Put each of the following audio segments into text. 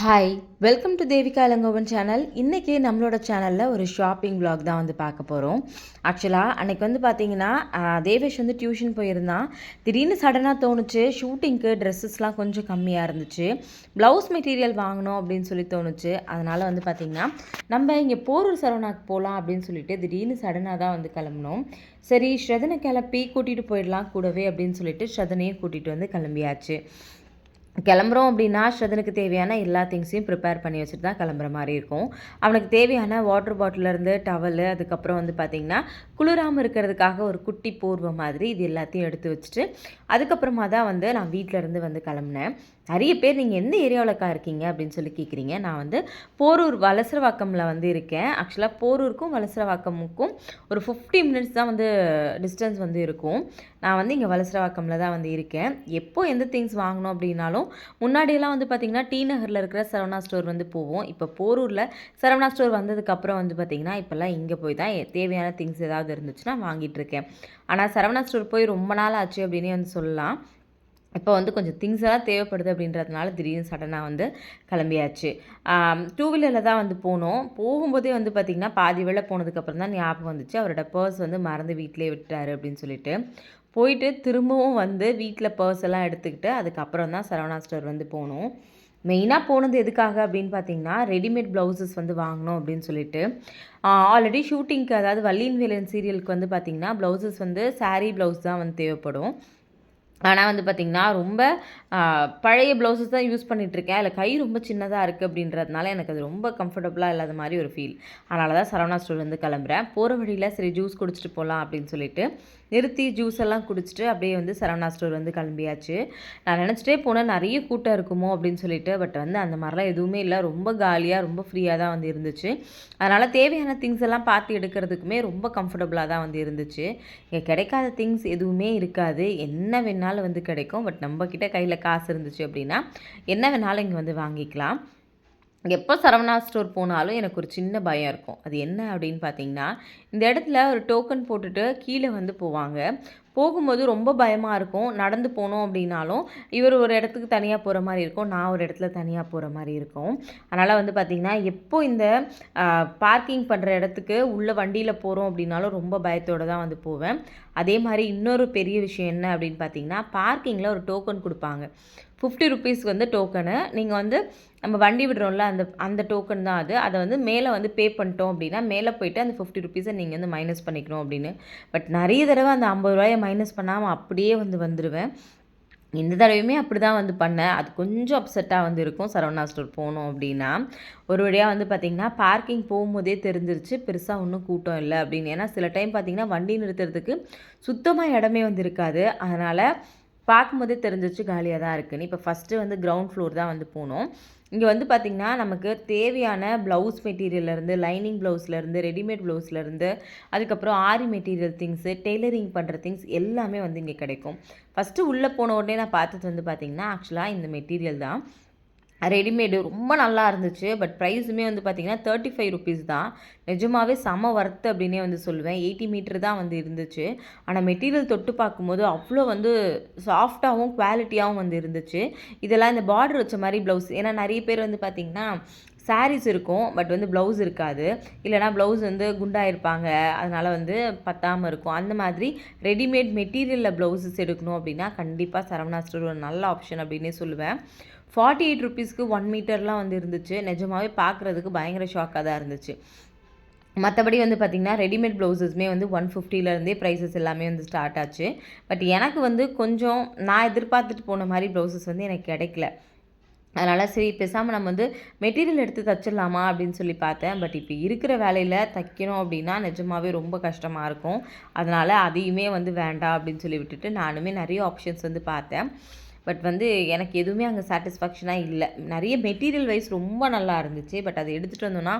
Hi, welcome to Devika Ilangovan channel. இன்றைக்கி நம்மளோட சேனலில் ஒரு ஷாப்பிங் vlog தான் வந்து பார்க்க போகிறோம். ஆக்சுவலாக அன்றைக்கி வந்து பார்த்திங்கன்னா தேவேஷ் வந்து டியூஷன் போயிருந்தான். திடீர்னு சடனாக தோணுச்சு ஷூட்டிங்க்கு ட்ரெஸ்ஸஸ்லாம் கொஞ்சம் கம்மியாக இருந்துச்சு, ப்ளவுஸ் மெட்டீரியல் வாங்கணும் அப்படின்னு சொல்லி தோணுச்சு. அதனால் வந்து பார்த்திங்கன்னா நம்ம இங்கே போரூர் சரவணாக்கு போகலாம் அப்படின்னு சொல்லிட்டு திடீர்னு சடனாக தான் வந்து கிளம்புனோம். சரி ஸ்ரதனை கிளப்பி கூட்டிகிட்டு போயிடலாம் கூடவே அப்படின்னு சொல்லிட்டு ஸ்ரதனையும் கூட்டிகிட்டு வந்து கிளம்பியாச்சு. கிளம்புறோம் அப்படின்னா ஸ்ரதனுக்கு தேவையான எல்லா திங்ஸையும் ப்ரிப்பேர் பண்ணி வச்சுட்டு தான் கிளம்புற மாதிரி இருக்கும். அவனுக்கு தேவையான வாட்டர் பாட்டிலேருந்து டவலு, அதுக்கப்புறம் வந்து பார்த்திங்கன்னா குளிராமல் இருக்கிறதுக்காக ஒரு குட்டி போர்வை மாதிரி இது எல்லாத்தையும் எடுத்து வச்சுட்டு அதுக்கப்புறமா தான் வந்து நான் வீட்டிலேருந்து வந்து கிளம்புனேன். நிறைய பேர் நீங்கள் எந்த ஏரியாவில்க்கா இருக்கீங்க அப்படின்னு சொல்லி கேட்குறீங்க. நான் வந்து போரூர் வலசரவாக்கமில் வந்து இருக்கேன். ஆக்சுவலாக போரூருக்கும் வலசரவாக்கமுக்கும் ஒரு 50 மினிட்ஸ் தான் வந்து டிஸ்டன்ஸ் வந்து இருக்கும். நான் வந்து இங்கே வலசரவாக்கமில் தான் வந்து இருக்கேன். எப்போ எந்த திங்ஸ் வாங்கணும் அப்படின்னாலும் முன்னாடியெல்லாம் வந்து பார்த்திங்கன்னா டி நகரில் இருக்கிற சரவணா ஸ்டோர் வந்து போவோம். இப்போ போரூரில் சரவணா ஸ்டோர் வந்ததுக்கப்புறம் வந்து பார்த்திங்கன்னா இப்போல்லாம் இங்கே போய் தான் தேவையான திங்ஸ் ஏதாவது இருந்துச்சுன்னா வாங்கிட்டு இருக்கேன். ஆனால் சரவணா ஸ்டோர் போய் ரொம்ப நாள் ஆச்சு அப்படின்னே வந்து சொல்லலாம். இப்போ வந்து கொஞ்சம் திங்ஸ் எல்லாம் தேவைப்படுது அப்படின்றதுனால திடீர்னு சடனாக வந்து கிளம்பியாச்சு. 2 வீலரில் தான் வந்து போனோம். போகும்போதே வந்து பார்த்திங்கன்னா பாதி வேளை போனதுக்கப்புறம் தான் ஞாபகம் வந்துச்சு அவரோட பர்ஸ் வந்து மறந்து வீட்டிலே விட்டுட்டாரு அப்படின்னு சொல்லிட்டு. போயிட்டு திரும்பவும் வந்து வீட்டில் பர்ஸ் எல்லாம் எடுத்துக்கிட்டு அதுக்கப்புறம் தான் சரவணா ஸ்டோர் வந்து போனோம். மெயினாக போனது எதுக்காக அப்படின்னு பார்த்தீங்கன்னா ரெடிமேட் ப்ளவுசஸ் வந்து வாங்கணும் அப்படின்னு சொல்லிட்டு. ஆல்ரெடி ஷூட்டிங்க்கு அதாவது வள்ளியின் வேலன் சீரியலுக்கு வந்து பார்த்திங்கன்னா ப்ளவுசஸ் வந்து சாரீ ப்ளவுஸ் தான் வந்து தேவைப்படும். ஆனால் வந்து பார்த்திங்கன்னா ரொம்ப பழைய ப்ளவுசஸ் தான் யூஸ் பண்ணிகிட்ருக்கேன். அதில் கை ரொம்ப சின்னதாக இருக்குது அப்படின்றதுனால எனக்கு அது ரொம்ப கம்ஃபர்டபுளாக இல்லாத மாதிரி ஒரு ஃபீல். அதனால தான் சரவணா ஸ்டோர் வந்து கிளம்புறேன். போகிற வழியில் சரி ஜூஸ் குடிச்சிட்டு போகலாம் அப்படின்னு சொல்லிட்டு நிறுத்தி ஜூஸ் எல்லாம் குடிச்சிட்டு அப்படியே வந்து சரவணா ஸ்டோர் வந்து கிளம்பியாச்சு. நான் நினச்சிட்டே போனேன் நிறைய கூட்டம் இருக்குமோ அப்படின்னு சொல்லிட்டு. பட் வந்து அந்த மாதிரிலாம் எதுவுமே இல்லை. ரொம்ப காலியாக ரொம்ப ஃப்ரீயாக தான் வந்து இருந்துச்சு. அதனால் தேவையான திங்ஸ் எல்லாம் பார்த்து எடுக்கிறதுக்குமே ரொம்ப கம்ஃபர்டபுளாக தான் வந்து இருந்துச்சு. இங்கே கிடைக்காத திங்ஸ் எதுவுமே இருக்காது. என்ன வேணாலும் வந்து கிடைக்கும். பட் நம்மக்கிட்ட கையில் காசு இருந்துச்சு அப்படின்னா என்ன வேணாலும் இங்கே வந்து வாங்கிக்கலாம். எப்போ சரவணா ஸ்டோர் போனாலும் எனக்கு ஒரு சின்ன பயம் இருக்கும். அது என்ன அப்படின்னு பார்த்தீங்கன்னா இந்த இடத்துல ஒரு டோக்கன் போட்டுட்டு கீழே வந்து போவாங்க. போகும்போது ரொம்ப பயமாக இருக்கும். நடந்து போனோம் அப்படின்னாலும் இவர் ஒரு இடத்துக்கு தனியாக போகிற மாதிரி இருக்கும், நான் ஒரு இடத்துல தனியாக போகிற மாதிரி இருக்கும். அதனால் வந்து பார்த்திங்கன்னா எப்போ இந்த பார்க்கிங் பண்ணுற இடத்துக்கு உள்ளே வண்டியில் போகிறோம் அப்படின்னாலும் ரொம்ப பயத்தோடு தான் வந்து போவேன். அதே மாதிரி இன்னொரு பெரிய விஷயம் என்ன அப்படின்னு பார்த்தீங்கன்னா பார்க்கிங்கில் ஒரு டோக்கன் கொடுப்பாங்க. 50 ருபீஸ்க்கு வந்து டோக்கனு. நீங்கள் வந்து நம்ம வண்டி விடுறோம்ல அந்த டோக்கன் தான் அது. அதை வந்து மேலே வந்து பே பண்ணிட்டோம் அப்படின்னா மேலே போய்ட்டு அந்த 50 ருபீஸை நீங்கள் வந்து மைனஸ் பண்ணிக்கணும் அப்படின்னு. பட் நிறைய தடவை அந்த 50 ரூபாயை மைனஸ் பண்ணாமல் அப்படியே வந்துடுவேன். இந்த தடவையுமே அப்படி தான் வந்து பண்ணேன். அது கொஞ்சம் அப்செட்டாக வந்து இருக்கும் சரவணா ஸ்டோர் போனோம் அப்படின்னா. ஒரு வழியாக வந்து பார்த்திங்கன்னா பார்க்கிங் போகும்போதே தெரிஞ்சிருச்சு பெருசாக ஒன்றும் கூட்டம் இல்லை அப்படின்னு. ஏன்னா சில டைம் பார்த்திங்கன்னா வண்டி நிறுத்துறதுக்கு சுத்தமாக இடமே வந்து இருக்காது. அதனால் பார்க்கும்போதே தெரிஞ்சிச்சு காலியாக தான் இருக்குன்னு. இப்போ ஃபஸ்ட்டு வந்து கிரவுண்ட் ஃப்ளோர் தான் வந்து போனோம். இங்கே வந்து பார்த்திங்கன்னா நமக்கு தேவையான ப்ளவுஸ் மெட்டீரியல்லேருந்து லைனிங் ப்ளவுஸ்லேருந்து ரெடிமேட் ப்ளவுஸ்லேருந்து அதுக்கப்புறம் ஆரி மெட்டீரியல் திங்ஸு டெய்லரிங் பண்ணுற திங்ஸ் எல்லாமே வந்து இங்கே கிடைக்கும். ஃபஸ்ட்டு உள்ளே போன உடனே நான் பார்த்தது வந்து பார்த்திங்கன்னா ஆக்சுவலாக இந்த மெட்டீரியல் தான். ரெடிமேடு ரொம்ப நல்லா இருந்துச்சு. பட் ப்ரைஸுமே வந்து பார்த்திங்கன்னா 35 ருபீஸ் தான். நிஜமாகவே செம ஒர்த்து அப்படின்னே வந்து சொல்லுவேன். 80 மீட்டர் தான் வந்து இருந்துச்சு. ஆனால் மெட்டீரியல் தொட்டு பார்க்கும்போது அவ்வளோ வந்து சாஃப்டாகவும் குவாலிட்டியாகவும் வந்து இருந்துச்சு. இதெல்லாம் இந்த பார்டர் வச்ச மாதிரி ப்ளவுஸ். ஏன்னா நிறைய பேர் வந்து பார்த்திங்கன்னா சாரீஸ் இருக்கும் பட் வந்து ப்ளவுஸ் இருக்காது. இல்லைனா ப்ளவுஸ் வந்து குண்டாயிருப்பாங்க, அதனால் வந்து பத்தாமல் இருக்கும். அந்த மாதிரி ரெடிமேட் மெட்டீரியலில் ப்ளவுஸஸ் எடுக்கணும் அப்படின்னா கண்டிப்பாக சரவணா ஸ்டோர் ஒரு நல்ல ஆப்ஷன் அப்படின்னே சொல்லுவேன். 48 ருபீஸ்க்கு 1 மீட்டர்லாம் வந்து இருந்துச்சு. நிஜமாகவே பார்க்குறதுக்கு பயங்கர ஷாக்காக தான் இருந்துச்சு. மற்றபடி வந்து பார்த்திங்கன்னா ரெடிமேட் ப்ளவுஸஸ்மே வந்து 150லேருந்தே ப்ரைஸஸ் எல்லாமே வந்து ஸ்டார்ட் ஆச்சு. பட் எனக்கு வந்து கொஞ்சம் நான் எதிர்பார்த்துட்டு போன மாதிரி ப்ளவுஸஸ் வந்து எனக்கு கிடைக்கல. அதனால் சரி பேசாமல் நம்ம வந்து மெட்டீரியல் எடுத்து தச்சிடலாமா அப்படின்னு சொல்லி பார்த்தேன். பட் இப்போ இருக்கிற வேலையில் தைக்கணும் அப்படின்னா நிஜமாகவே ரொம்ப கஷ்டமாக இருக்கும். அதனால் அதையுமே வந்து வேண்டாம் அப்படின்னு சொல்லி விட்டுட்டு நானுமே நிறைய ஆப்ஷன்ஸ் வந்து பார்த்தேன். பட் வந்து எனக்கு எதுவுமே அங்கே சாட்டிஸ்ஃபேக்ஷனாக இல்லை. நிறைய மெட்டீரியல் வைஸ் ரொம்ப நல்லா இருந்துச்சு. பட் அதை எடுத்துகிட்டு வந்தோன்னா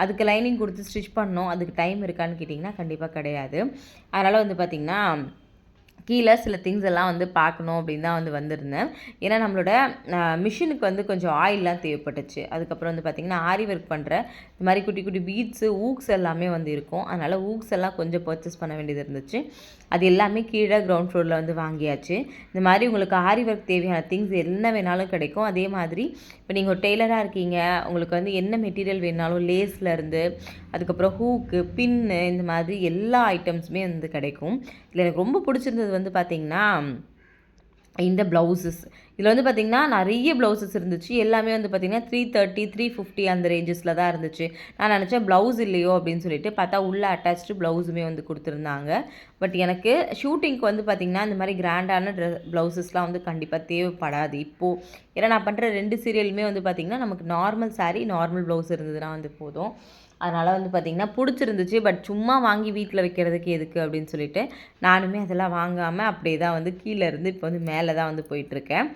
அதுக்கு லைனிங் கொடுத்து ஸ்டிச் பண்ணோம். அதுக்கு டைம் இருக்கான்னு கேட்டிங்கன்னா கண்டிப்பாக கிடையாது. அதனால் வந்து பார்த்திங்கன்னா கீழே சில திங்ஸ் எல்லாம் வந்து பார்க்கணும் அப்படின்னு தான் வந்து வந்திருந்தேன். ஏன்னா நம்மளோட மிஷினுக்கு வந்து கொஞ்சம் ஆயில்லாம் தேவைப்பட்டுச்சு. அதுக்கப்புறம் வந்து பார்த்திங்கன்னா ஆரி ஒர்க் பண்ணுற இந்த மாதிரி குட்டி குட்டி பீட்ஸு ஊக்ஸ் எல்லாமே வந்து இருக்கும். அதனால் ஊக்ஸ் எல்லாம் கொஞ்சம் பர்ச்சேஸ் பண்ண வேண்டியது இருந்துச்சு. அது எல்லாமே கீழே கிரவுண்ட் ஃப்ளோரில் வந்து வாங்கியாச்சு. இந்த மாதிரி உங்களுக்கு ஆரி ஒர்க் தேவையான திங்ஸ் என்ன வேணாலும் கிடைக்கும். அதே மாதிரி இப்போ நீங்கள் ஒரு டெய்லராக இருக்கீங்க, உங்களுக்கு வந்து என்ன மெட்டீரியல் வேணாலும் லேஸ்லேருந்து அதுக்கப்புறம் ஹூக்கு, பின்னு இந்த மாதிரி எல்லா ஐட்டம்ஸுமே வந்து கிடைக்கும். இதில் எனக்கு ரொம்ப பிடிச்சிருந்தது வந்து பார்த்திங்கன்னா இந்த ப்ளவுசஸ். இதில் வந்து பார்த்திங்கன்னா நிறைய ப்ளவுசஸ் இருந்துச்சு. எல்லாமே வந்து பார்த்திங்கன்னா 330, 350 அந்த ரேஞ்சஸில் தான் இருந்துச்சு. நான் நினச்சேன் ப்ளவுஸ் இல்லையோ அப்படின்னு சொல்லிட்டு பார்த்தா உள்ளே அட்டாச்சு ப்ளவுஸுமே வந்து கொடுத்துருந்தாங்க. பட் எனக்கு ஷூட்டிங்க்கு வந்து பார்த்திங்கன்னா இந்த மாதிரி கிராண்டான ப்ளவுசஸ்லாம் வந்து கண்டிப்பாக தேவைப்படாது இப்போது. ஏன்னா நான் பண்ணுற 2 சீரியலுமே வந்து பார்த்திங்கன்னா நமக்கு நார்மல் சாரீ, நார்மல் ப்ளவுஸ் இருந்ததுன்னா வந்து போதும். அதனால் வந்து பார்த்திங்கன்னா பிடிச்சிருந்துச்சு. பட் சும்மா வாங்கி வீட்டில் வைக்கிறதுக்கு எதுக்கு அப்படின்னு சொல்லிட்டு நானுமே அதெல்லாம் வாங்காமல் அப்படியே தான் வந்து கீழே இருந்து இப்போ வந்து மேலே தான் வந்து போயிட்டுருக்கேன்.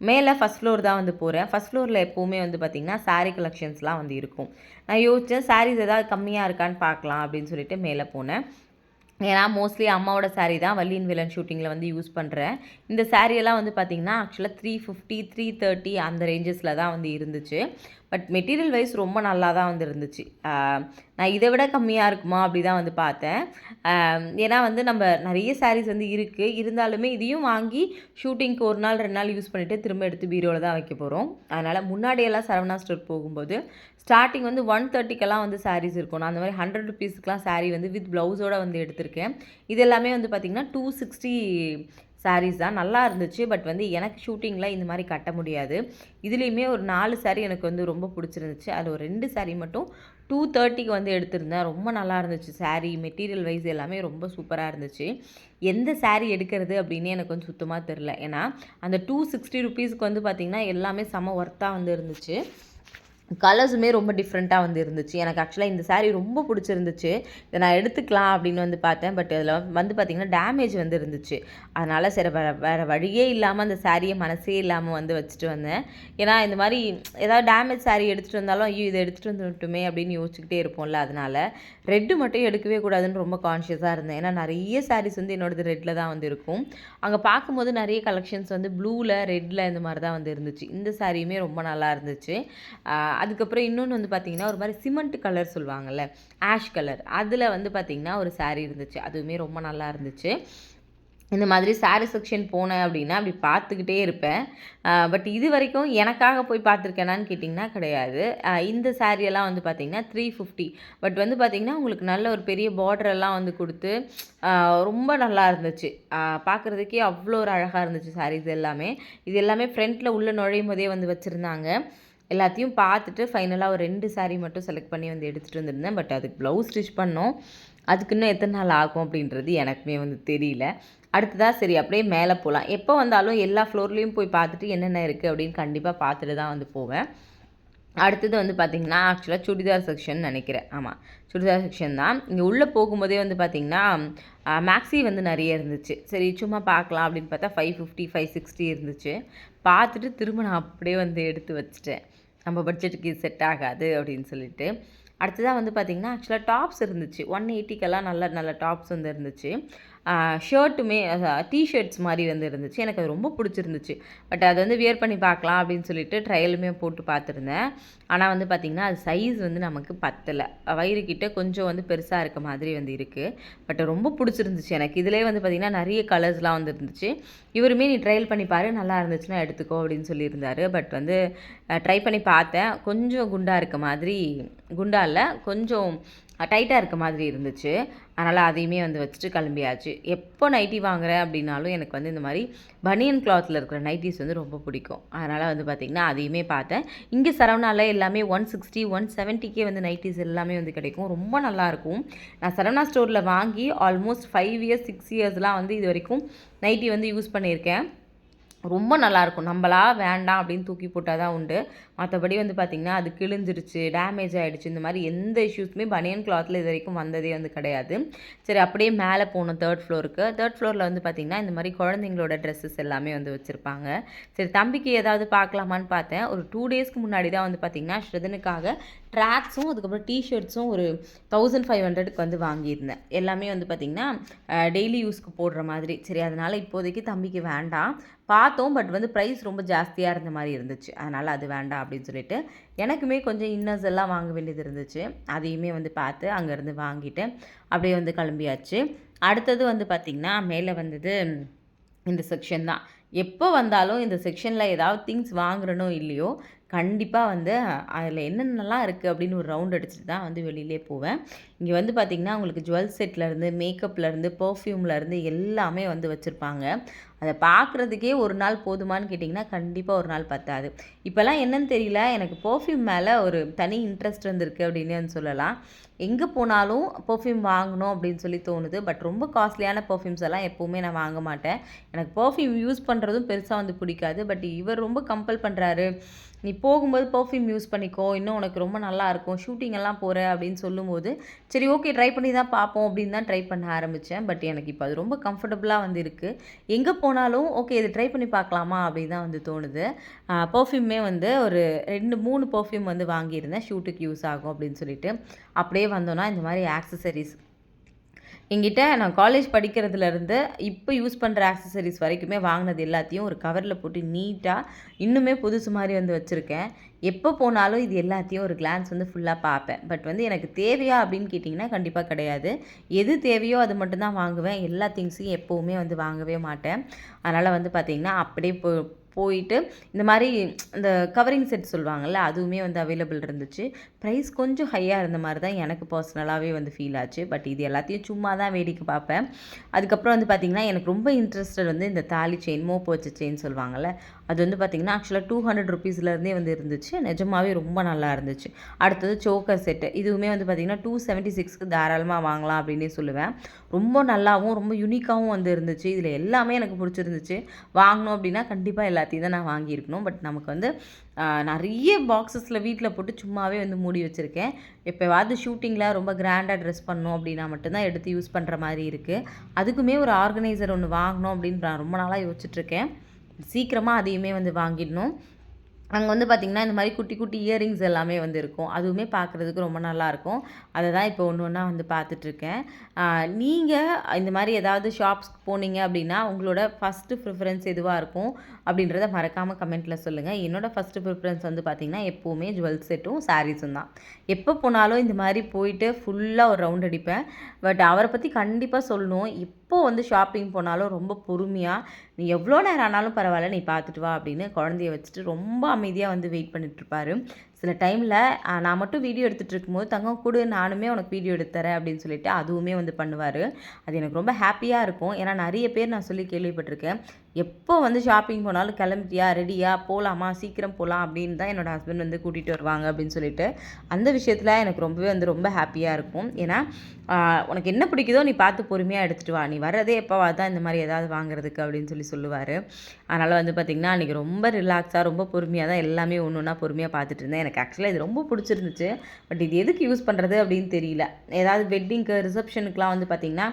மேலே ஃபஸ்ட் ஃப்ளோர் தான் வந்து போகிறேன். ஃபஸ்ட் ஃப்ளோரில் எப்போவுமே வந்து பார்த்திங்கன்னா சாரீ கலெக்ஷன்ஸ்லாம் வந்து இருக்கும். நான் யோசித்தேன் சாரீஸ் ஏதாவது கம்மியாக இருக்கான்னு பார்க்கலாம் அப்படின்னு சொல்லிட்டு மேலே போனேன். ஏன்னா மோஸ்ட்லி அம்மாவோட சாரீ தான் வள்ளியின் வில்லன் ஷூட்டிங்கில் வந்து யூஸ் பண்ணுறேன். இந்த சாரியெல்லாம் வந்து பார்த்திங்கன்னா ஆக்சுவலாக 350, 330 அந்த ரேஞ்சஸில் தான் வந்து இருந்துச்சு. பட் மெட்டீரியல் வைஸ் ரொம்ப நல்லா தான் வந்து இருந்துச்சு. நான் இதை விட கம்மியாக இருக்குமா அப்படி தான் வந்து பார்த்தேன். ஏன்னா வந்து நம்ம நிறைய சாரீஸ் வந்து இருக்குது. இருந்தாலுமே இதையும் வாங்கி ஷூட்டிங்க்கு 1 நாள் 2 நாள் யூஸ் பண்ணிவிட்டு திரும்ப எடுத்து பீரோவில் தான் வைக்க போகிறோம். அதனால் முன்னாடியெல்லாம் சரவணா ஸ்டோர் போகும்போது ஸ்டார்டிங் வந்து 130க்கெல்லாம் வந்து சாரீஸ் இருக்கும். நான் அந்த மாதிரி 100 ருபீஸ்க்குலாம் சாரீ வந்து வித் ப்ளவுஸோடு வந்து எடுத்திருக்கேன். இது எல்லாமே வந்து பார்த்திங்கன்னா 260 சாரீஸ் தான். நல்லா இருந்துச்சு. பட் வந்து எனக்கு ஷூட்டிங்கில் இந்த மாதிரி கட்ட முடியாது. இதுலேயுமே ஒரு 4 சாரீ எனக்கு வந்து ரொம்ப பிடிச்சிருந்துச்சு. அதில் ஒரு 2 சாரீ மட்டும் 230க்கு வந்து எடுத்திருந்தேன். ரொம்ப நல்லா இருந்துச்சு சாரீ. மெட்டீரியல் வைஸ் எல்லாமே ரொம்ப சூப்பராக இருந்துச்சு. எந்த சாரீ எடுக்கிறது அப்படின்னு எனக்கு வந்து சுத்தமாக தெரில. ஏன்னா அந்த 260 ருபீஸ்க்கு வந்து பார்த்திங்கன்னா எல்லாமே செம ஒர்த்தாக வந்து இருந்துச்சு. கலர்ஸுமே ரொம்ப டிஃப்ரெண்ட்டாக வந்து இருந்துச்சு. எனக்கு ஆக்சுவலாக இந்த சாரீ ரொம்ப பிடிச்சிருந்துச்சு. இதை நான் எடுத்துக்கலாம் அப்படின்னு வந்து பார்த்தேன். பட் அதில் வந்து பார்த்திங்கன்னா டேமேஜ் வந்து இருந்துச்சு. அதனால் சரி வேறு வழியே இல்லாமல் அந்த சாரியை மனசே இல்லாமல் வந்து வச்சுட்டு வந்தேன். ஏன்னா இந்த மாதிரி ஏதாவது டேமேஜ் சாரீ எடுத்துகிட்டு வந்தாலும் ஐயோ இதை எடுத்துகிட்டு வந்துட்டுமே அப்படின்னு யோசிச்சுக்கிட்டே இருப்போம்ல. அதனால் ரெட்டு மட்டும் எடுக்கவே கூடாதுன்னு ரொம்ப கான்ஷியஸாக இருந்தேன். ஏன்னா நிறைய சாரீஸ் வந்து என்னோடது ரெட்டில் தான் வந்து இருக்கும். அங்கே பார்க்கும்போது நிறைய கலெக்ஷன்ஸ் வந்து ப்ளூவில், ரெட்டில் இந்த மாதிரி தான் வந்து இருந்துச்சு. இந்த சாரியுமே ரொம்ப நல்லா இருந்துச்சு. அதுக்கப்புறம் இன்னொன்று வந்து பார்த்திங்கன்னா ஒரு மாதிரி சிமெண்ட் கலர் சொல்லுவாங்கள்ல, ஆஷ் கலர், அதில் வந்து பார்த்திங்கன்னா ஒரு சாரீ இருந்துச்சு. அதுவுமே ரொம்ப நல்லா இருந்துச்சு. இந்த மாதிரி சாரீ செக்ஷன் போனேன் அப்படின்னா அப்படி பார்த்துக்கிட்டே இருப்பேன். பட் இது வரைக்கும் எனக்காக போய் பார்த்துருக்கேனான்னு கேட்டிங்கன்னா கிடையாது. இந்த சாரியெல்லாம் வந்து பார்த்திங்கன்னா 350. பட் வந்து பார்த்திங்கன்னா உங்களுக்கு நல்ல ஒரு பெரிய பார்டரெல்லாம் வந்து கொடுத்து ரொம்ப நல்லா இருந்துச்சு. பார்க்குறதுக்கே அவ்வளோ ஒரு அழகாக இருந்துச்சு சாரீஸ் எல்லாமே. இது எல்லாமே ஃப்ரண்ட்டில் உள்ளே நுழையும் போதே வந்து வச்சுருந்தாங்க. எல்லாத்தையும் பார்த்துட்டு ஃபைனலாக ஒரு 2 சாரீ மட்டும் செலக்ட் பண்ணி வந்து எடுத்துகிட்டு வந்திருந்தேன். பட் அதுக்கு ப்ளவுஸ் ஸ்டிச் பண்ணோம். அதுக்கு இன்னும் எத்தனை நாள் ஆகும் அப்படின்றது எனக்குமே வந்து தெரியல. அடுத்ததாக சரி அப்படியே மேலே போகலாம். எப்போ வந்தாலும் எல்லா ஃப்ளோர்லேயும் போய் பார்த்துட்டு என்னென்ன இருக்குது அப்படின்னு கண்டிப்பாக பார்த்துட்டு தான் வந்து போவேன். அடுத்தது வந்து பார்த்திங்கன்னா ஆக்சுவலாக சுடிதார் செக்ஷன் நினைக்கிறேன். ஆமாம், சுடிதார் செக்ஷன் தான். இங்கே உள்ளே போகும்போதே வந்து பார்த்திங்கன்னா மேக்ஸி வந்து நிறைய இருந்துச்சு. சரி சும்மா பார்க்கலாம் அப்படின்னு பார்த்தா 550, 560 இருந்துச்சு. பார்த்துட்டு திரும்ப நான் அப்படியே வந்து எடுத்து வச்சுட்டேன். நம்ம பட்ஜெட்டுக்கு இது செட் ஆகாது அப்படின்னு சொல்லிட்டு. அடுத்ததாக வந்து பார்த்திங்கன்னா ஆக்சுவலாக டாப்ஸ் இருந்துச்சு. 180க்கெல்லாம் நல்ல நல்ல டாப்ஸ் வந்து இருந்துச்சு. ஷர்ட்டுமே டிஷர்ட்ஸ் மாதிரி வந்து இருந்துச்சு. எனக்கு அது ரொம்ப பிடிச்சிருந்துச்சு. பட் அது வந்து வியர் பண்ணி பார்க்கலாம் அப்படின்னு சொல்லிட்டு ட்ரையலுமே போட்டு பார்த்துருந்தேன். ஆனால் வந்து பார்த்திங்கன்னா அது சைஸ் வந்து நமக்கு பத்தலை. வயிறுக்கிட்ட கொஞ்சம் வந்து பெருசாக இருக்க மாதிரி வந்து இருக்குது. பட் ரொம்ப பிடிச்சிருந்துச்சு எனக்கு. இதிலே வந்து பார்த்திங்கன்னா நிறைய கலர்ஸ்லாம் வந்து இருந்துச்சு. இவருமே நீ ட்ரையல் பண்ணி பாரு, நல்லா இருந்துச்சுன்னா எடுத்துக்கோ அப்படின்னு சொல்லியிருந்தார். பட் வந்து ட்ரை பண்ணி பார்த்தேன். கொஞ்சம் குண்டாக இருக்க மாதிரி, குண்டா இல்லை, கொஞ்சம் டைட்டாக இருக்க மாதிரி இருந்துச்சு. அதனால் அதையுமே வந்து வச்சுட்டு கிளம்பியாச்சு. எப்போ நைட்டி வாங்குகிறேன் அப்படின்னாலும் எனக்கு வந்து இந்த மாதிரி பனியன் கிளாத்தில் இருக்கிற நைட்டிஸ் வந்து ரொம்ப பிடிக்கும். அதனால் வந்து பார்த்திங்கன்னா அதையுமே பார்த்தேன். இங்கே சரவணாவில் எல்லாமே 160, 170க்கே வந்து நைட்டிஸ் எல்லாமே வந்து கிடைக்கும். ரொம்ப நல்லாயிருக்கும். நான் சரவணா ஸ்டோரில் வாங்கி ஆல்மோஸ்ட் 5 இயர்ஸ் 6 இயர்ஸ்லாம் வந்து இது வரைக்கும் நைட்டி வந்து யூஸ் பண்ணியிருக்கேன். ரொம்ப நல்லாயிருக்கும். நம்மளா வேண்டாம் அப்படின்னு தூக்கி போட்டால் தான் உண்டு. மற்றபடி வந்து பார்த்திங்கன்னா அது கிழிஞ்சிருச்சு, டேமேஜ் ஆகிடுச்சு, இந்த மாதிரி எந்த இஷ்யூஸுமே பனியன் கிளாத்தில் இது வரைக்கும் வந்ததே வந்து கிடையாது. சரி, அப்படியே மேலே போனோம் 3rd ஃப்ளோருக்கு. 3rd ஃப்ளோரில் வந்து பார்த்திங்கன்னா இந்த மாதிரி குழந்தைங்களோட ட்ரெஸ்ஸஸ் எல்லாமே வந்து வச்சுருப்பாங்க. சரி, தம்பிக்கு ஏதாவது பார்க்கலாமான்னு பார்த்தேன். ஒரு 2 டேஸ்க்கு முன்னாடி தான் வந்து பார்த்திங்கன்னா ஸ்ருதனுக்காக ட்ராக்ஸும் அதுக்கப்புறம் டிஷர்ட்ஸும் ஒரு 1500க்கு வந்து வாங்கியிருந்தேன். எல்லாமே வந்து பார்த்திங்கன்னா டெய்லி யூஸ்க்கு போடுற மாதிரி. சரி, அதனால் இப்போதைக்கு தம்பிக்கு வேண்டாம் பார்த்தோம். பட் வந்து ப்ரைஸ் ரொம்ப ஜாஸ்தியாக இருந்த மாதிரி இருந்துச்சு. அதனால் அது வேண்டாம் அப்படின்னு சொல்லிட்டு எனக்குமே கொஞ்சம் இன்னர்ஸ் எல்லாம் வாங்க வேண்டியது இருந்துச்சு. அதையுமே வந்து பார்த்து அங்கேருந்து வாங்கிட்டு அப்படியே வந்து கிளம்பியாச்சு. அடுத்தது வந்து பார்த்திங்கன்னா மேலே வந்தது இந்த செக்ஷன் தான். எப்போ வந்தாலும் இந்த செக்ஷனில் ஏதாவது திங்ஸ் வாங்குறனோ இல்லையோ, கண்டிப்பாக வந்து அதில் என்னென்னலாம் இருக்குது அப்படின்னு ஒரு ரவுண்ட் அடிச்சுட்டு தான் வந்து வெளியிலே போவேன். இங்கே வந்து பார்த்திங்கன்னா உங்களுக்கு ஜுவல் செட்லேருந்து, மேக்கப்லேருந்து, பர்ஃப்யூம்லேருந்து எல்லாமே வந்து வச்சுருப்பாங்க. அதை பார்க்குறதுக்கே ஒரு நாள் போதுமான்னு கேட்டிங்கன்னா கண்டிப்பாக ஒரு நாள் பத்தாது. இப்போல்லாம் என்னன்னு தெரியல, எனக்கு பர்ஃப்யூம் மேலே ஒரு தனி இன்ட்ரெஸ்ட் வந்துருக்கு அப்படின்னு வந்து சொல்லலாம். எங்கே போனாலும் பர்ஃப்யூம் வாங்கணும் அப்படின்னு சொல்லி தோணுது. பட் ரொம்ப காஸ்ட்லியான பர்ஃப்யூம்ஸ் எல்லாம் எப்போவுமே நான் வாங்க மாட்டேன். எனக்கு பர்ஃப்யூம் யூஸ் பண்ணுறதும் பெருசாக வந்து பிடிக்காது. பட் இவர் ரொம்ப கம்பல் பண்ணுறாரு, நீ போகும்போது பர்ஃப்யூம் யூஸ் பண்ணிக்கோ, இன்னும் உனக்கு ரொம்ப நல்லாயிருக்கும், ஷூட்டிங் எல்லாம் போகிற அப்படின்னு சொல்லும்போது சரி ஓகே ட்ரை பண்ணி தான் பார்ப்போம் அப்படின்னு தான் ட்ரை பண்ண ஆரம்பித்தேன். பட் எனக்கு இப்போ அது ரொம்ப கம்ஃபர்டபுளாக வந்து இருக்குது. எங்கே போனாலும் ஓகே இது ட்ரை பண்ணி பார்க்கலாமா அப்படின்னு தான் வந்து தோணுது. பர்ஃப்யூமே வந்து ஒரு 2, 3 பர்ஃப்யூம் வந்து வாங்கியிருந்தேன், ஷூட்டுக்கு யூஸ் ஆகும் அப்படின்னு சொல்லிட்டு. அப்படியே வந்தோன்னா இந்த மாதிரி ஆக்சசரிஸ் என்கிட்ட நான் காலேஜ் படிக்கிறதுலேருந்து இப்போ யூஸ் பண்ணுற ஆக்சசரிஸ் வரைக்குமே வாங்கினது எல்லாத்தையும் ஒரு கவரில் போட்டு நீட்டாக இன்னுமே புதுசு மாதிரி வந்து வச்சுருக்கேன். எப்போ போனாலும் இது எல்லாத்தையும் ஒரு கிளான்ஸ் வந்து ஃபுல்லாக பார்ப்பேன். பட் வந்து எனக்கு தேவையா அப்படின்னு கேட்டிங்கன்னா கண்டிப்பாக கிடையாது. எது தேவையோ அது மட்டும்தான் வாங்குவேன். எல்லா திங்ஸையும் எப்போவுமே வந்து வாங்கவே மாட்டேன். அதனால் வந்து பார்த்திங்கன்னா அப்படியே போயிட்டு இந்த மாதிரி இந்த கவரிங் செட் சொல்லுவாங்கள்ல, அதுவுமே வந்து அவைலபிள் இருந்துச்சு. ப்ரைஸ் கொஞ்சம் ஹையாக இருந்த மாதிரி தான் எனக்கு பர்சனலாகவே வந்து ஃபீல் ஆச்சு. பட் இது எல்லாத்தையும் சும்மா தான் வேடிக்கை பார்ப்பேன். அதுக்கப்புறம் வந்து பார்த்திங்கன்னா எனக்கு ரொம்ப இன்ட்ரெஸ்டட் வந்து இந்த தாலி செயின், மோப்பு வச்ச செயின் சொல்லுவாங்கள்ல, அது வந்து பார்த்திங்கன்னா ஆக்சுவலாக 200 ருபீஸ்லேருந்தே வந்து இருந்துச்சு. நிஜமாகவே ரொம்ப நல்லா இருந்துச்சு. அடுத்தது சோக்கர் செட்டு, இதுவுமே வந்து பார்த்திங்கன்னா 276க்கு தாராளமாக வாங்கலாம் அப்படின்னே சொல்லுவேன். ரொம்ப நல்லாவும் ரொம்ப யூனிக்காகவும் வந்து இருந்துச்சு. இதில் எல்லாமே எனக்கு பிடிச்சிருந்துச்சு. வாங்கணும் அப்படின்னா கண்டிப்பாக எல்லாத்தையும் தான் நான் வாங்கியிருக்கணும். பட் நமக்கு வந்து நிறைய பாக்ஸஸில் வீட்டில் போட்டு சும்மாவே வந்து மூடி வச்சுருக்கேன். எப்போவாவது ஷூட்டிங்கில் ரொம்ப கிராண்டாக ட்ரெஸ் பண்ணணும் அப்படின்னா மட்டும்தான் எடுத்து யூஸ் பண்ணுற மாதிரி இருக்குது. அதுக்குமே ஒரு ஆர்கனைசர் ஒன்று வாங்கணும் அப்படின்னு நான் ரொம்ப நாளாக யோசிச்சுட்ருக்கேன். சீக்கிரமாக அதையுமே வந்து வாங்கிடணும். அங்கே வந்து பார்த்திங்கன்னா இந்த மாதிரி குட்டி குட்டி இயரிங்ஸ் எல்லாமே வந்து இருக்கும். அதுவுமே பார்க்குறதுக்கு ரொம்ப நல்லாயிருக்கும். அதை தான் இப்போ ஒன்று ஒன்றா வந்து பார்த்துட்ருக்கேன். நீங்கள் இந்த மாதிரி ஏதாவது ஷாப்ஸ்க்கு போனீங்க அப்படின்னா உங்களோட ஃபஸ்ட்டு ப்ரிஃபரன்ஸ் எதுவாக இருக்கும் அப்படின்றத மறக்காமல் கமெண்ட்டில் சொல்லுங்கள். என்னோடய ஃபஸ்ட்டு ப்ரிஃபரன்ஸ் வந்து பார்த்திங்கன்னா எப்போவுமே ஜுவல் செட்டும் சாரீஸும் தான். எப்போ போனாலும் இந்த மாதிரி போயிட்டு ஃபுல்லாக ஒரு ரவுண்ட் அடிப்பேன். பட் அவரை பற்றி கண்டிப்பாக சொல்லணும். இப்போது வந்து ஷாப்பிங் போனாலும் ரொம்ப பொறுமையாக, நீ எவ்வளோ நேரம் ஆனாலும் பரவாயில்ல நீ பார்த்துட்டு வா அப்படின்னு குழந்தைய வச்சுட்டு ரொம்ப அமைதியாக வந்து வெயிட் பண்ணிகிட்ருப்பாரு. சில டைமில் நான் மட்டும் வீடியோ எடுத்துகிட்டு இருக்கும்போது தங்கம் கொடு நானுமே உனக்கு வீடியோ எடுத்து தரேன் அப்படின்னு சொல்லிட்டு அதுவுமே வந்து பண்ணுவார். அது எனக்கு ரொம்ப ஹாப்பியாக இருக்கும். ஏன்னா நிறைய பேர் நான் சொல்லி கேள்விப்பட்டிருக்கேன், எப்போ வந்து ஷாப்பிங் போனாலும் கிளம்பிட்டியா, ரெடியா, போகலாமா, சீக்கிரம் போகலாம் அப்படின்னு தான் என்னோடய ஹஸ்பண்ட் வந்து கூட்டிகிட்டு வருவாங்க அப்படின்னு சொல்லிட்டு. அந்த விஷயத்தில் எனக்கு ரொம்பவே வந்து ரொம்ப ஹாப்பியாக இருக்கும். ஏன்னா உனக்கு என்ன பிடிக்குதோ நீ பார்த்து பொறுமையாக எடுத்துகிட்டு வா, நீ வர்றதே எப்போவா தான் இந்த மாதிரி ஏதாவது வாங்குறதுக்கு அப்படின்னு சொல்லுவார். அதனால் வந்து பார்த்திங்கன்னா அன்றைக்கி ரொம்ப ரிலாக்ஸாக ரொம்ப பொறுமையாக தான் எல்லாமே ஒன்று ஒன்றா பொறுமையாக பார்த்துட்டு இருந்தேன். எனக்கு ஆக்சுவலாக இது ரொம்ப பிடிச்சிருந்துச்சு. பட் இது எதுக்கு யூஸ் பண்ணுறது அப்படின்னு தெரியல. ஏதாவது வெட்டிங்க்கு, ரிசப்ஷனுக்குலாம் வந்து பார்த்திங்கன்னா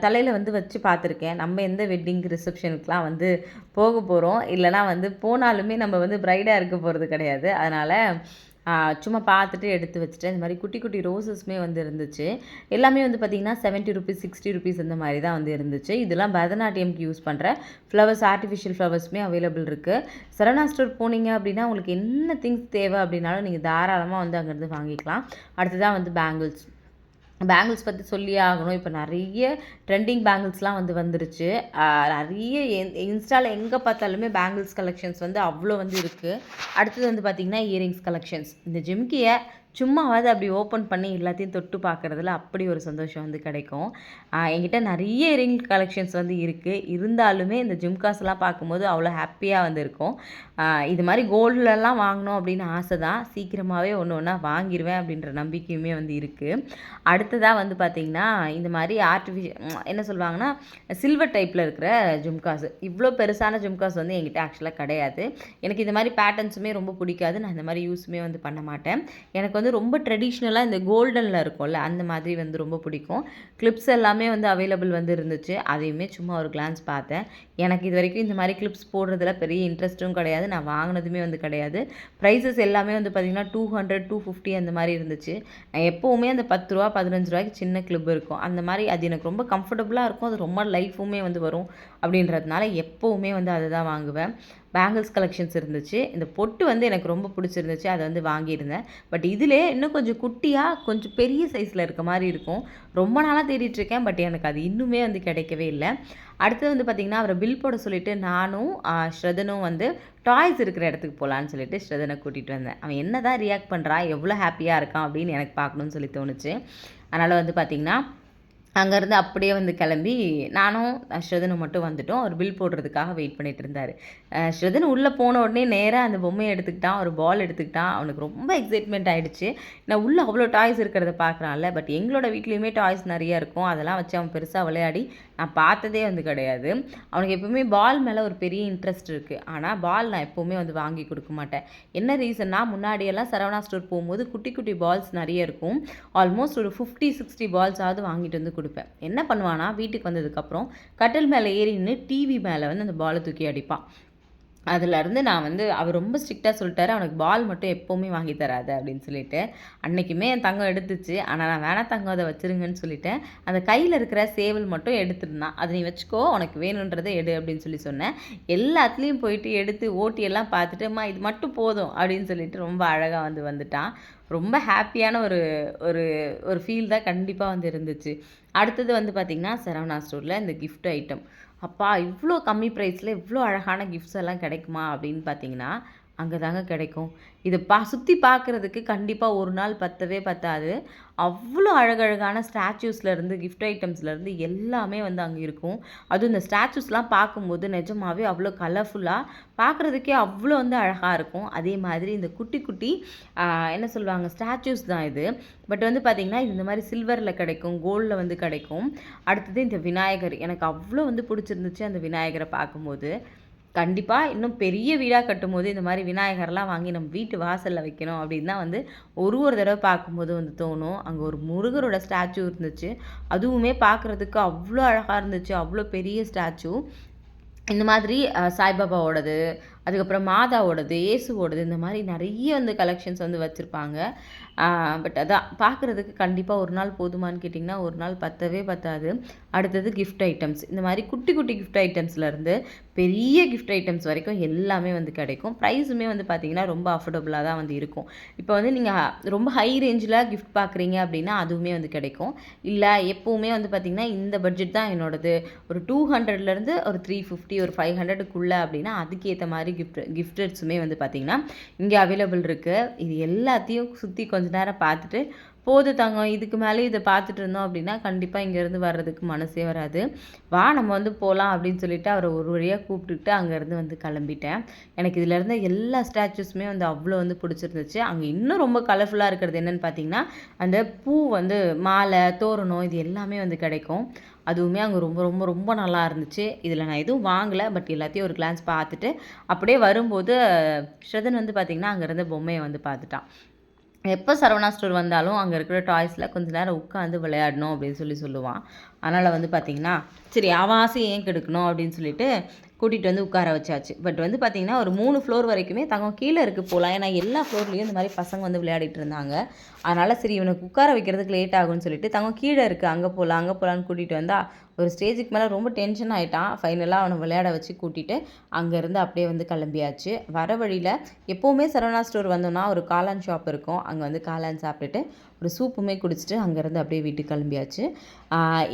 தலையில் வந்து வச்சு பார்த்துருக்கேன். நம்ம எந்த வெட்டிங் ரிசப்ஷனுக்குலாம் வந்து போக போகிறோம், இல்லைனா வந்து போனாலுமே நம்ம வந்து ப்ரைடாக இருக்க போகிறது கிடையாது. அதனால் சும்மா பார்த்துட்டு எடுத்து வச்சுட்டேன். இந்த மாதிரி குட்டி குட்டி ரோசஸுமே வந்து இருந்துச்சு. எல்லாமே வந்து பார்த்திங்கன்னா 70 ருபீஸ், 60 ருபீஸ் இந்த மாதிரி தான் வந்து இருந்துச்சு. இதெல்லாம் பரதநாட்டியம்க்கு யூஸ் பண்ணுற ஃப்ளவர்ஸ், ஆர்டிஃபிஷியல் ஃப்ளவர்ஸுமே அவைலபிள் இருக்குது. சரவணா ஸ்டோர் போனீங்க அப்படின்னா உங்களுக்கு என்ன திங்ஸ் தேவை அப்படின்னாலும் நீங்கள் தாராளமாக வந்து அங்கேருந்து வாங்கிக்கலாம். அடுத்ததான் வந்து பேங்கிள்ஸ் பற்றி சொல்லியே ஆகணும். இப்போ நிறைய ட்ரெண்டிங் பேங்கிள்ஸ்லாம் வந்து வந்துருச்சு. நிறைய இன்ஸ்டாவில் எங்கே பார்த்தாலுமே பேங்கிள்ஸ் கலெக்ஷன்ஸ் வந்து அவ்வளோ வந்து இருக்குது. அடுத்தது வந்து பார்த்திங்கன்னா இயரிங்ஸ் கலெக்ஷன்ஸ். இந்த ஜிம்கியை சும்மாவாவது அப்படி ஓப்பன் பண்ணி எல்லாத்தையும் தொட்டு பார்க்குறதுல அப்படி ஒரு சந்தோஷம் வந்து கிடைக்கும். என்கிட்ட நிறைய இயரிங் கலெக்ஷன்ஸ் வந்து இருக்குது. இருந்தாலுமே இந்த ஜும்காஸ்லாம் பார்க்கும்போது அவ்வளோ ஹாப்பியாக வந்து இருக்கும். இது மாதிரி கோல்டுலலாம் வாங்கணும் அப்படின்னு ஆசை தான். சீக்கிரமாகவே ஒன்று ஒன்றா வாங்கிடுவேன் அப்படின்ற நம்பிக்கையுமே வந்து இருக்குது. அடுத்ததாக வந்து பார்த்திங்கன்னா இந்த மாதிரி என்ன சொல்லுவாங்கன்னா சில்வர் டைப்பில் இருக்கிற ஜும்காஸ். இவ்வளோ பெருசான ஜும்காஸ் வந்து என்கிட்ட ஆக்சுவலாக கிடையாது. எனக்கு இந்த மாதிரி பேட்டர்ன்ஸுமே ரொம்ப பிடிக்காது. நான் இந்த மாதிரி யூஸுமே வந்து பண்ண மாட்டேன். எனக்கு வந்து ரொம்ப ட்ரெடிஷ்னலாக இந்த கோல்டனில் இருக்கும்ல அந்த மாதிரி வந்து ரொம்ப பிடிக்கும். கிளிப்ஸ் எல்லாமே வந்து அவைலபிள் வந்து இருந்துச்சு. அதையுமே சும்மா ஒரு கிளான்ஸ் பார்த்தேன். எனக்கு இது வரைக்கும் இந்த மாதிரி கிளிப்ஸ் போடுறதுல பெரிய இன்ட்ரெஸ்ட்டும் கிடையாது. நான் வாங்கினதுமே வந்து கிடையாது. ப்ரைஸஸ் எல்லாமே வந்து பார்த்திங்கன்னா 200, 250 அந்த மாதிரி இருந்துச்சு. நான் எப்போவுமே அந்த 10 ரூபா 15 ரூபாய்க்கு சின்ன கிளிப் இருக்கும். அந்த மாதிரி அது எனக்கு ரொம்ப கம்ஃபர்டபுளாக இருக்கும். அது ரொம்ப லைஃபுமே வந்து வரும் அப்படின்றதுனால எப்போவுமே வந்து அதை தான் வாங்குவேன். பேங்கிள்ஸ் கலெக்ஷன்ஸ் இருந்துச்சு. இந்த பொட்டு வந்து எனக்கு ரொம்ப பிடிச்சிருந்துச்சு. அதை வந்து வாங்கியிருந்தேன். பட் இதிலே இன்னும் கொஞ்சம் குட்டியாக கொஞ்சம் பெரிய சைஸில் இருக்க மாதிரி இருக்கும். ரொம்ப நாளாக தேடிட்டுருக்கேன். பட் எனக்கு அது இன்னுமே வந்து கிடைக்கவே இல்லை. அடுத்தது வந்து பார்த்திங்கன்னா அவரை பில் போட சொல்லிவிட்டு நானும் ஸ்ரதனும் வந்து டாய்ஸ் இருக்கிற இடத்துக்கு போகலான்னு சொல்லிட்டு ஸ்ரதனை கூட்டிகிட்டு வந்தேன். அவன் என்ன தான் ரியாக்ட் பண்ணுறான், எவ்வளோ ஹாப்பியாக இருக்கான் அப்படின்னு எனக்கு பார்க்கணுன்னு சொல்லி தோணுச்சு. அதனால் வந்து பார்த்திங்கன்னா அங்கேருந்து அப்படியே வந்து கிளம்பி நானும் ஸ்ரதனும் மட்டும் வந்துட்டோம். அவர் பில் போடுறதுக்காக வெயிட் பண்ணிகிட்டு இருந்தார். ஸ்ரதன் உள்ளே போன உடனே நேராக அந்த பொம்மையை எடுத்துக்கிட்டான். ஒரு பால் எடுத்துக்கிட்டான். அவனுக்கு ரொம்ப எக்ஸைட்மெண்ட் ஆகிடுச்சு. நான் உள்ளே அவ்வளோ டாய்ஸ் இருக்கிறத பார்க்குறான்ல. பட் எங்களோட வீட்லேயுமே டாய்ஸ் நிறையா இருக்கும். அதெல்லாம் வச்சு அவன் பெருசாக விளையாடி நான் பார்த்ததே வந்து கிடையாது. அவனுக்கு எப்போவுமே பால் மேலே ஒரு பெரிய இன்ட்ரெஸ்ட் இருக்குது. ஆனால் பால் நான் எப்போவுமே வந்து வாங்கி கொடுக்க மாட்டேன். என்ன ரீசன்னா முன்னாடியெல்லாம் சரவணா ஸ்டோர் போகும்போது குட்டி குட்டி பால்ஸ் நிறைய இருக்கும். ஆல்மோஸ்ட் ஒரு 50-60 பால்ஸாவது வாங்கிட்டு வந்து கொடுப்பேன். என்ன பண்ணுவானா வீட்டுக்கு வந்ததுக்கப்புறம் கட்டில் மேலே ஏறி நின்று டிவி மேலே வந்து அந்த பாலை தூக்கி அடிப்பான். அதுலேருந்து நான் வந்து அவர் ரொம்ப ஸ்ட்ரிக்டாக சொல்லிட்டாரு, அவனுக்கு பால் மட்டும் எப்போவுமே வாங்கி தராத அப்படின்னு சொல்லிட்டு. அன்றைக்குமே என் தங்கம் எடுத்துச்சு. ஆனால் நான் வேணா தங்கம் அதை வச்சுருங்கன்னு சொல்லிட்டேன். அந்த கையில் இருக்கிற சேவல் மட்டும் எடுத்துருந்தான். அதை நீ வச்சுக்கோ, உனக்கு வேணுன்றதை எடு அப்படின்னு சொல்லி சொன்னேன். எல்லாத்துலேயும் போயிட்டு எடுத்து ஓட்டியெல்லாம் பார்த்துட்டு அம்மா இது மட்டும் போதும் அப்படின்னு சொல்லிட்டு ரொம்ப அழகாக வந்து வந்துட்டான். ரொம்ப ஹாப்பியான ஒரு ஒரு ஒரு ஃபீல் தான் கண்டிப்பாக வந்து இருந்துச்சு. அடுத்தது வந்து பார்த்திங்கன்னா சரவணா ஸ்டோரில் இந்த கிஃப்ட் ஐட்டம். அப்பா இவ்வளோ கம்மி ப்ரைஸில் இவ்வளோ அழகான கிஃப்ட்ஸ் எல்லாம் கிடைக்குமா அப்படின்னு பார்த்தீங்கன்னா அங்கே தாங்க கிடைக்கும். இதை சுற்றி பார்க்குறதுக்கு கண்டிப்பாக ஒரு நாள் பத்தவே பத்தாது. அவ்வளோ அழகழகான ஸ்டாச்சூஸ்லேருந்து கிஃப்ட் ஐட்டம்ஸ்லேருந்து எல்லாமே வந்து அங்கே இருக்கும். அதுவும் இந்த ஸ்டாச்சூஸ்லாம் பார்க்கும்போது நிஜமாகவே அவ்வளோ கலர்ஃபுல்லாக பார்க்குறதுக்கே அவ்வளோ வந்து அழகாக இருக்கும். அதே மாதிரி இந்த குட்டி குட்டி என்ன சொல்லுவாங்க ஸ்டாச்சூஸ் தான் இது. பட் வந்து பார்த்திங்கன்னா இந்த மாதிரி சில்வரில் கிடைக்கும், கோல்டில் வந்து கிடைக்கும். அடுத்தது இந்த விநாயகர் எனக்கு அவ்வளோ வந்து பிடிச்சிருந்துச்சு அந்த விநாயகரை பார்க்கும்போது. கண்டிப்பாக இன்னும் பெரிய வீடாக கட்டும்போது இந்த மாதிரி விநாயகர்லாம் வாங்கி நம்ம வீட்டு வாசலில் வைக்கணும் அப்படின்னு தான் வந்து ஒரு தடவை பார்க்கும்போது வந்து தோணும். அங்கே ஒரு முருகரோட ஸ்டாச்சு இருந்துச்சு. அதுவுமே பார்க்குறதுக்கு அவ்வளோ அழகாக இருந்துச்சு. அவ்வளோ பெரிய ஸ்டாச்சு. இந்த மாதிரி சாய்பாபாவோடது, அதுக்கப்புறம் மாதாவோடது, இயேசுவோடது இந்த மாதிரி நிறைய வந்து கலெக்ஷன்ஸ் வந்து வச்சுருப்பாங்க. பட் அதான் பார்க்குறதுக்கு கண்டிப்பாக ஒரு நாள் போதுமான்னு கேட்டிங்கன்னா ஒரு நாள் பத்தவே பத்தாது. அடுத்தது கிஃப்ட் ஐட்டம்ஸ். இந்த மாதிரி குட்டி குட்டி கிஃப்ட் ஐட்டம்ஸ்லேருந்து பெரிய கிஃப்ட் ஐட்டம்ஸ் வரைக்கும் எல்லாமே வந்து கிடைக்கும். ப்ரைஸுமே வந்து பார்த்திங்கன்னா ரொம்ப அஃபோர்டபுளாக தான் வந்து இருக்கும். இப்போ வந்து நீங்கள் ரொம்ப ஹை ரேஞ்சில் கிஃப்ட் பார்க்குறீங்க அப்படின்னா அதுவுமே வந்து கிடைக்கும். இல்லை எப்போவுமே வந்து பார்த்திங்கன்னா இந்த பட்ஜெட் தான் என்னோடது, ஒரு 200லேருந்து ஒரு 350 ஒரு 500க்குள்ளே அப்படின்னா அதுக்கேற்ற மாதிரி கிஃப்டட்ஸுமே வந்து பார்த்திங்கன்னா இங்கே அவைலபிள் இருக்குது. இது எல்லாத்தையும் சுற்றி கொஞ்ச நேரம் பார்த்துட்டு போது தங்கம் இதுக்கு மேலே இதை பார்த்துட்டு இருந்தோம் அப்படின்னா கண்டிப்பாக இங்கேருந்து வர்றதுக்கு மனசே வராது, வா நம்ம வந்து போகலாம் அப்படின்னு சொல்லிட்டு அவரை ஒரு வழியாக கூப்பிட்டுட்டு அங்கேருந்து வந்து கிளம்பிட்டேன். எனக்கு இதில் இருந்த எல்லா ஸ்டாச்சுஸுமே வந்து அவ்வளோ வந்து பிடிச்சிருந்துச்சு. அங்கே இன்னும் ரொம்ப கலர்ஃபுல்லாக இருக்கிறது என்னென்னு பார்த்தீங்கன்னா அந்த பூ வந்து மாலை தோரணம் இது எல்லாமே வந்து கிடைக்கும். அதுவுமே அங்கே ரொம்ப ரொம்ப ரொம்ப நல்லா இருந்துச்சு. இதில் நான் எதுவும் வாங்கலை, பட் எல்லாத்தையும் ஒரு கிளான்ஸ் பார்த்துட்டு அப்படியே வரும்போது ஸ்ரதன் வந்து பார்த்திங்கன்னா அங்கே இருந்த பொம்மையை வந்து பார்த்துட்டான். எப்போ சரவணா ஸ்டோர் வந்தாலும் அங்கே இருக்கிற டாய்ஸில் கொஞ்சம் நேரம் உட்காந்து விளையாடணும் அப்படின்னு சொல்லுவான். அதனால் வந்து பார்த்திங்கன்னா சரி அவன் ஆசை ஏன் கெடுக்கணும் அப்படின்னு சொல்லிட்டு கூட்டிகிட்டு வந்து உட்கார வச்சாச்சு. பட் வந்து பார்த்திங்கன்னா ஒரு 3 ஃப்ளோர் வரைக்குமே தங்கம் கீழே இருக்குது போகலாம். ஏன்னா எல்லா ஃப்ளோர்லேயும் இந்த மாதிரி பசங்க வந்து விளையாடிட்டு இருந்தாங்க. அதனால் சரி இவனுக்கு உட்கார வைக்கிறதுக்கு லேட் ஆகும்னு சொல்லிட்டு தங்கம் கீழே இருக்குது அங்கே போகலான்னு கூட்டிகிட்டு வந்தால் ஒரு ஸ்டேஜுக்கு மேலே ரொம்ப டென்ஷன் ஆகிட்டான். ஃபைனலாக அவனை விளையாட வச்சு கூட்டிகிட்டு அங்கேருந்து அப்படியே வந்து கிளம்பியாச்சு. வர வழியில் எப்போவுமே சரவணா ஸ்டோர் வந்தோம்னா ஒரு காளான் ஷாப் இருக்கும். அங்கே வந்து காளான் சாப்பிட்டுட்டு ஒரு சூப்புமே குடிச்சிட்டு அங்கேருந்து அப்படியே வீட்டுக்கு கிளம்பியாச்சு.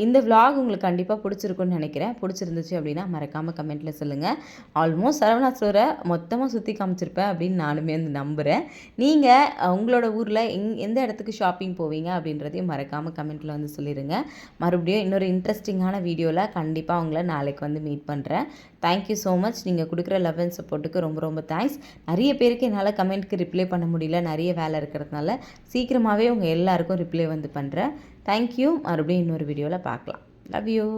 இந்த விலாக் உங்களுக்கு கண்டிப்பாக பிடிச்சிருக்குன்னு நினைக்கிறேன். பிடிச்சிருந்துச்சு அப்படின்னா மறக்காமல் கமெண்ட்டில் சொல்லுங்கள். ஆல்மோஸ்ட் சரவணா ஸ்டோரை மொத்தமாக சுற்றி காமிச்சிருப்பேன் அப்படின்னு நானுமே வந்து நம்புகிறேன். நீங்கள் உங்களோட ஊரில் எந்த இடத்துக்கு ஷாப்பிங் போவீங்க அப்படின்றதையும் மறக்காமல் கமெண்ட்டில் வந்து சொல்லிடுங்க. மறுபடியும் இன்னொரு இன்ட்ரெஸ்டிங்கான வீடியோவில் கண்டிப்பாக உங்களை நாளைக்கு வந்து மீட் பண்ணுறேன். Thank you so much. நீங்கள் கொடுக்குற லவ் அண்ட் சப்போர்ட்டுக்கு ரொம்ப ரொம்ப தேங்க்ஸ். நிறைய பேருக்கு என்னால் கமெண்ட்க்கு ரிப்ளை பண்ண முடியல, நிறைய வேலை இருக்கிறதுனால சீக்கிரமாகவே உங்கள் எல்லாருக்கும் ரிப்ளை வந்து பண்ணுறேன். தேங்க்யூ. மறுபடியும் இன்னொரு வீடியோவில் பார்க்கலாம். Love you.